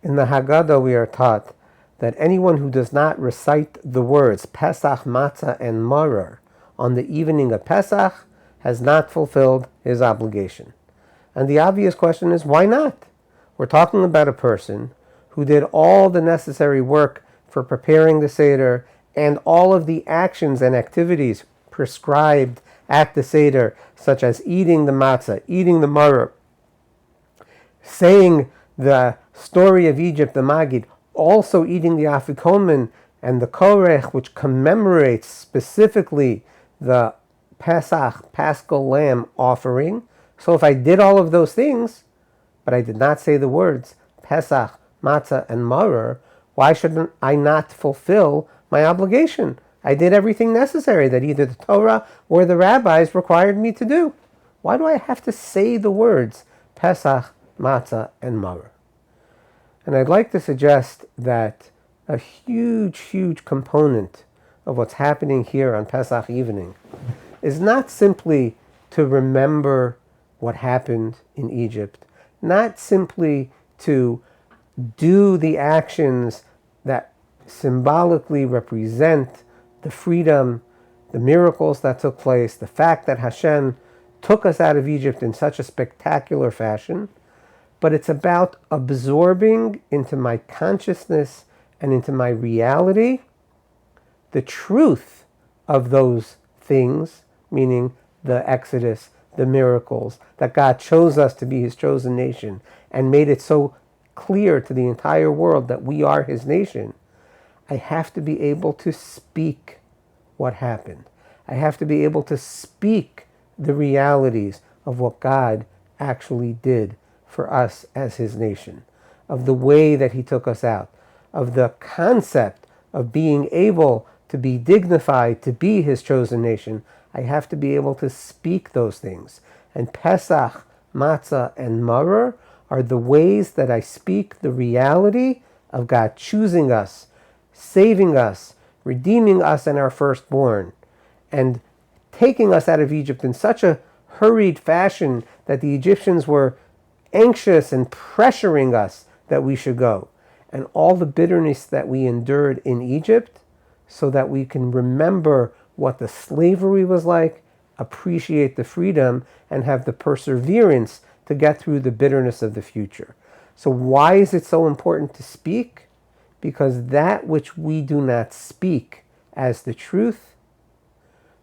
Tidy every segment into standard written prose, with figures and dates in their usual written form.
In the Haggadah, we are taught that anyone who does not recite the words Pesach, Matzah, and Maror on the evening of Pesach has not fulfilled his obligation. And the obvious question is, why not? We're talking about a person who did all the necessary work for preparing the Seder and all of the actions and activities prescribed at the Seder, such as eating the matzah, eating the maror, saying the story of Egypt, the Magid, also eating the afikomen and the korech, which commemorates specifically the Pesach, Paschal Lamb offering. So if I did all of those things, but I did not say the words Pesach, Matzah, and Maror, why shouldn't I not fulfill my obligation? I did everything necessary that either the Torah or the rabbis required me to do. Why do I have to say the words Pesach, Matzah, and Maror? And I'd like to suggest that a huge component of what's happening here on Pesach evening is not simply to remember what happened in Egypt, not simply to do the actions that symbolically represent the freedom, the miracles that took place, the fact that Hashem took us out of Egypt in such a spectacular fashion, but it's about absorbing into my consciousness and into my reality the truth of those things, meaning the Exodus, the miracles, that God chose us to be his chosen nation and made it so clear to the entire world that we are his nation. I have to be able to speak what happened. I have to be able to speak the realities of what God actually did for us as his nation, of the way that he took us out, of the concept of being able to be dignified, to be his chosen nation. I have to be able to speak those things. And Pesach, Matzah, and Maror are the ways that I speak the reality of God choosing us, saving us, redeeming us and our firstborn, and taking us out of Egypt in such a hurried fashion that the Egyptians were anxious and pressuring us that we should go. And all the bitterness that we endured in Egypt so that we can remember what the slavery was like, appreciate the freedom, and have the perseverance to get through the bitterness of the future. So why is it so important to speak? Because that which we do not speak as the truth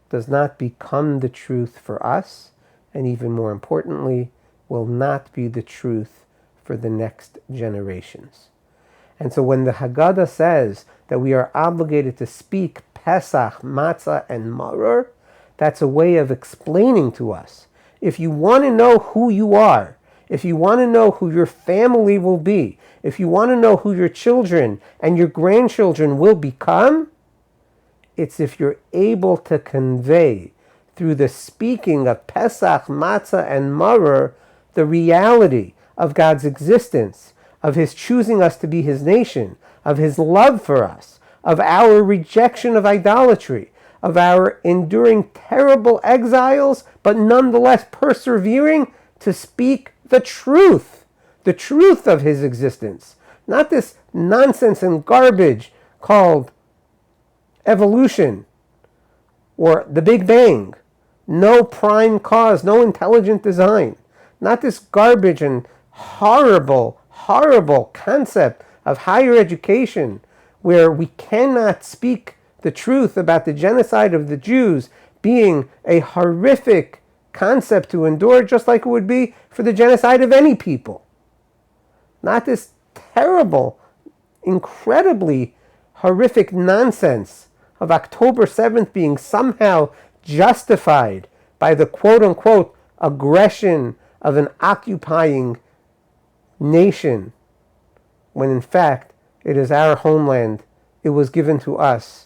does not become the truth for us, and even more importantly, will not be the truth for the next generations. And so when the Haggadah says that we are obligated to speak Pesach, Matzah, and Maror, that's a way of explaining to us. If you want to know who you are, if you want to know who your family will be, if you want to know who your children and your grandchildren will become, it's if you're able to convey through the speaking of Pesach, Matzah, and Maror the reality of God's existence, of his choosing us to be his nation, of his love for us, of our rejection of idolatry, of our enduring terrible exiles, but nonetheless persevering to speak the truth of his existence. Not this nonsense and garbage called evolution or the Big Bang. No prime cause, no intelligent design. Not this garbage and horrible concept of higher education where we cannot speak the truth about the genocide of the Jews being a horrific concept to endure, just like it would be for the genocide of any people. Not this terrible, incredibly horrific nonsense of October 7th being somehow justified by the quote-unquote aggression of an occupying nation, when in fact it is our homeland. It was given to us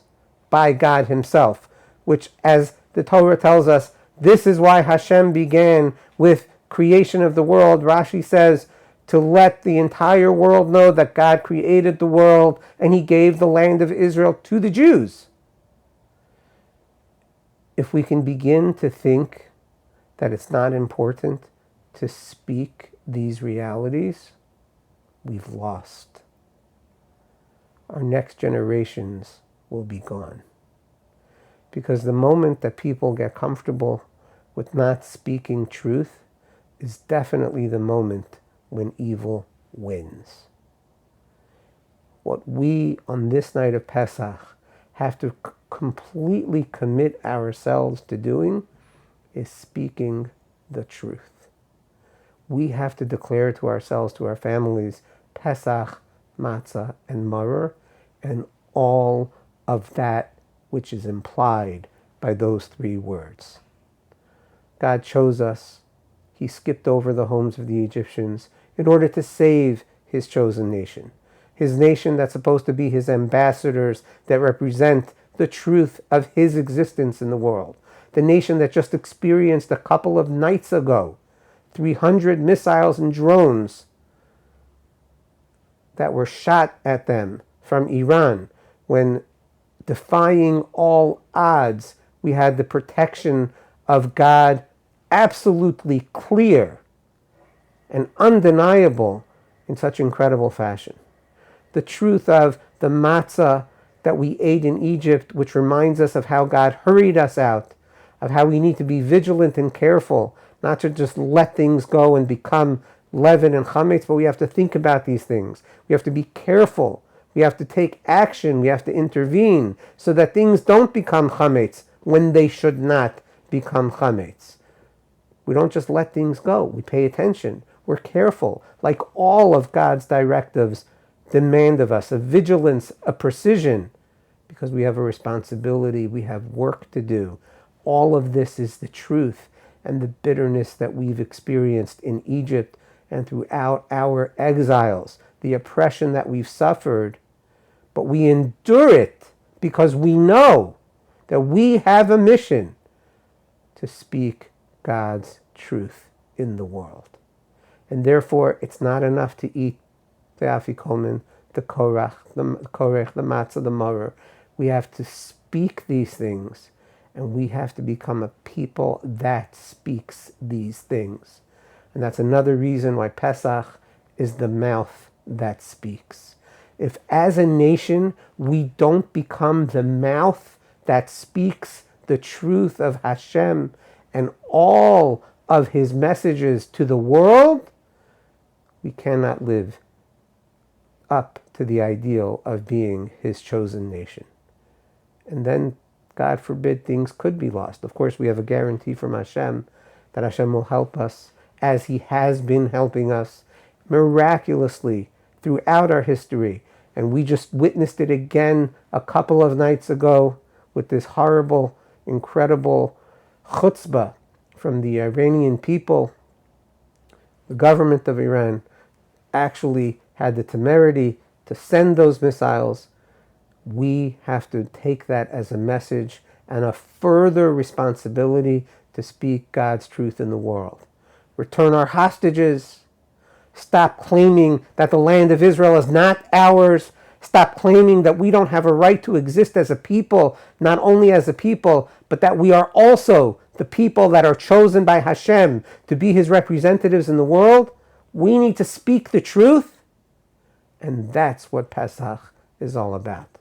by God himself, which, as the Torah tells us, this is why Hashem began with creation of the world. Rashi says, to let the entire world know that God created the world and he gave the land of Israel to the Jews. If we can begin to think that it's not important to speak these realities, we've lost. our next generations will be gone. Because the moment that people get comfortable with not speaking truth is definitely the moment when evil wins. What we on this night of Pesach have to completely commit ourselves to doing is speaking the truth. We have to declare to ourselves, to our families, Pesach, matzah, and maror, and all of that which is implied by those three words. God chose us. He skipped over the homes of the Egyptians in order to save his chosen nation. His nation that's supposed to be his ambassadors that represent the truth of his existence in the world. The nation that just experienced a couple of nights ago 300 missiles and drones that were shot at them from Iran, when, defying all odds, we had the protection of God absolutely clear and undeniable in such incredible fashion. The truth of the matzah that we ate in Egypt, which reminds us of how God hurried us out, of how we need to be vigilant and careful, not to just let things go and become leaven and chametz, but we have to think about these things. We have to be careful. We have to take action. We have to intervene so that things don't become chametz when they should not become chametz. We don't just let things go. We pay attention. We're careful. Like all of God's directives demand of us, a vigilance, a precision, because we have a responsibility. We have work to do. All of this is the truth and the bitterness that we've experienced in Egypt and throughout our exiles, the oppression that we've suffered. But we endure it because we know that we have a mission to speak God's truth in the world. And therefore, it's not enough to eat the afikomen, the korach, the matzah, the maror. We have to speak these things, and we have to become a people that speaks these things. And that's another reason why Pesach is the mouth that speaks. If as a nation we don't become the mouth that speaks the truth of Hashem and all of his messages to the world, we cannot live up to the ideal of being his chosen nation. And then, God forbid, things could be lost. Of course, we have a guarantee from Hashem that Hashem will help us, as he has been helping us miraculously throughout our history. And we just witnessed it again a couple of nights ago with this horrible, incredible chutzpah from the Iranian people. The government of Iran actually had the temerity to send those missiles. We have to take that as a message and a further responsibility to speak God's truth in the world. Return our hostages. Stop claiming that the land of Israel is not ours. Stop claiming that we don't have a right to exist as a people, not only as a people, but that we are also the people that are chosen by Hashem to be his representatives in the world. We need to speak the truth, and that's what Pesach is all about.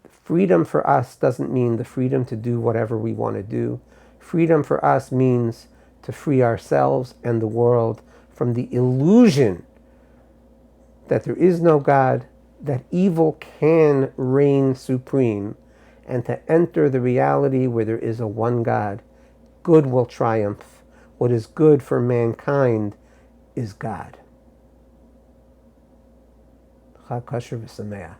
Freedom for us doesn't mean the freedom to do whatever we want to do. Freedom for us means to free ourselves and the world from the illusion that there is no God, that evil can reign supreme, and to enter the reality where there is a one God. Good will triumph. What is good for mankind is God. Chag Kosher v'Sameach.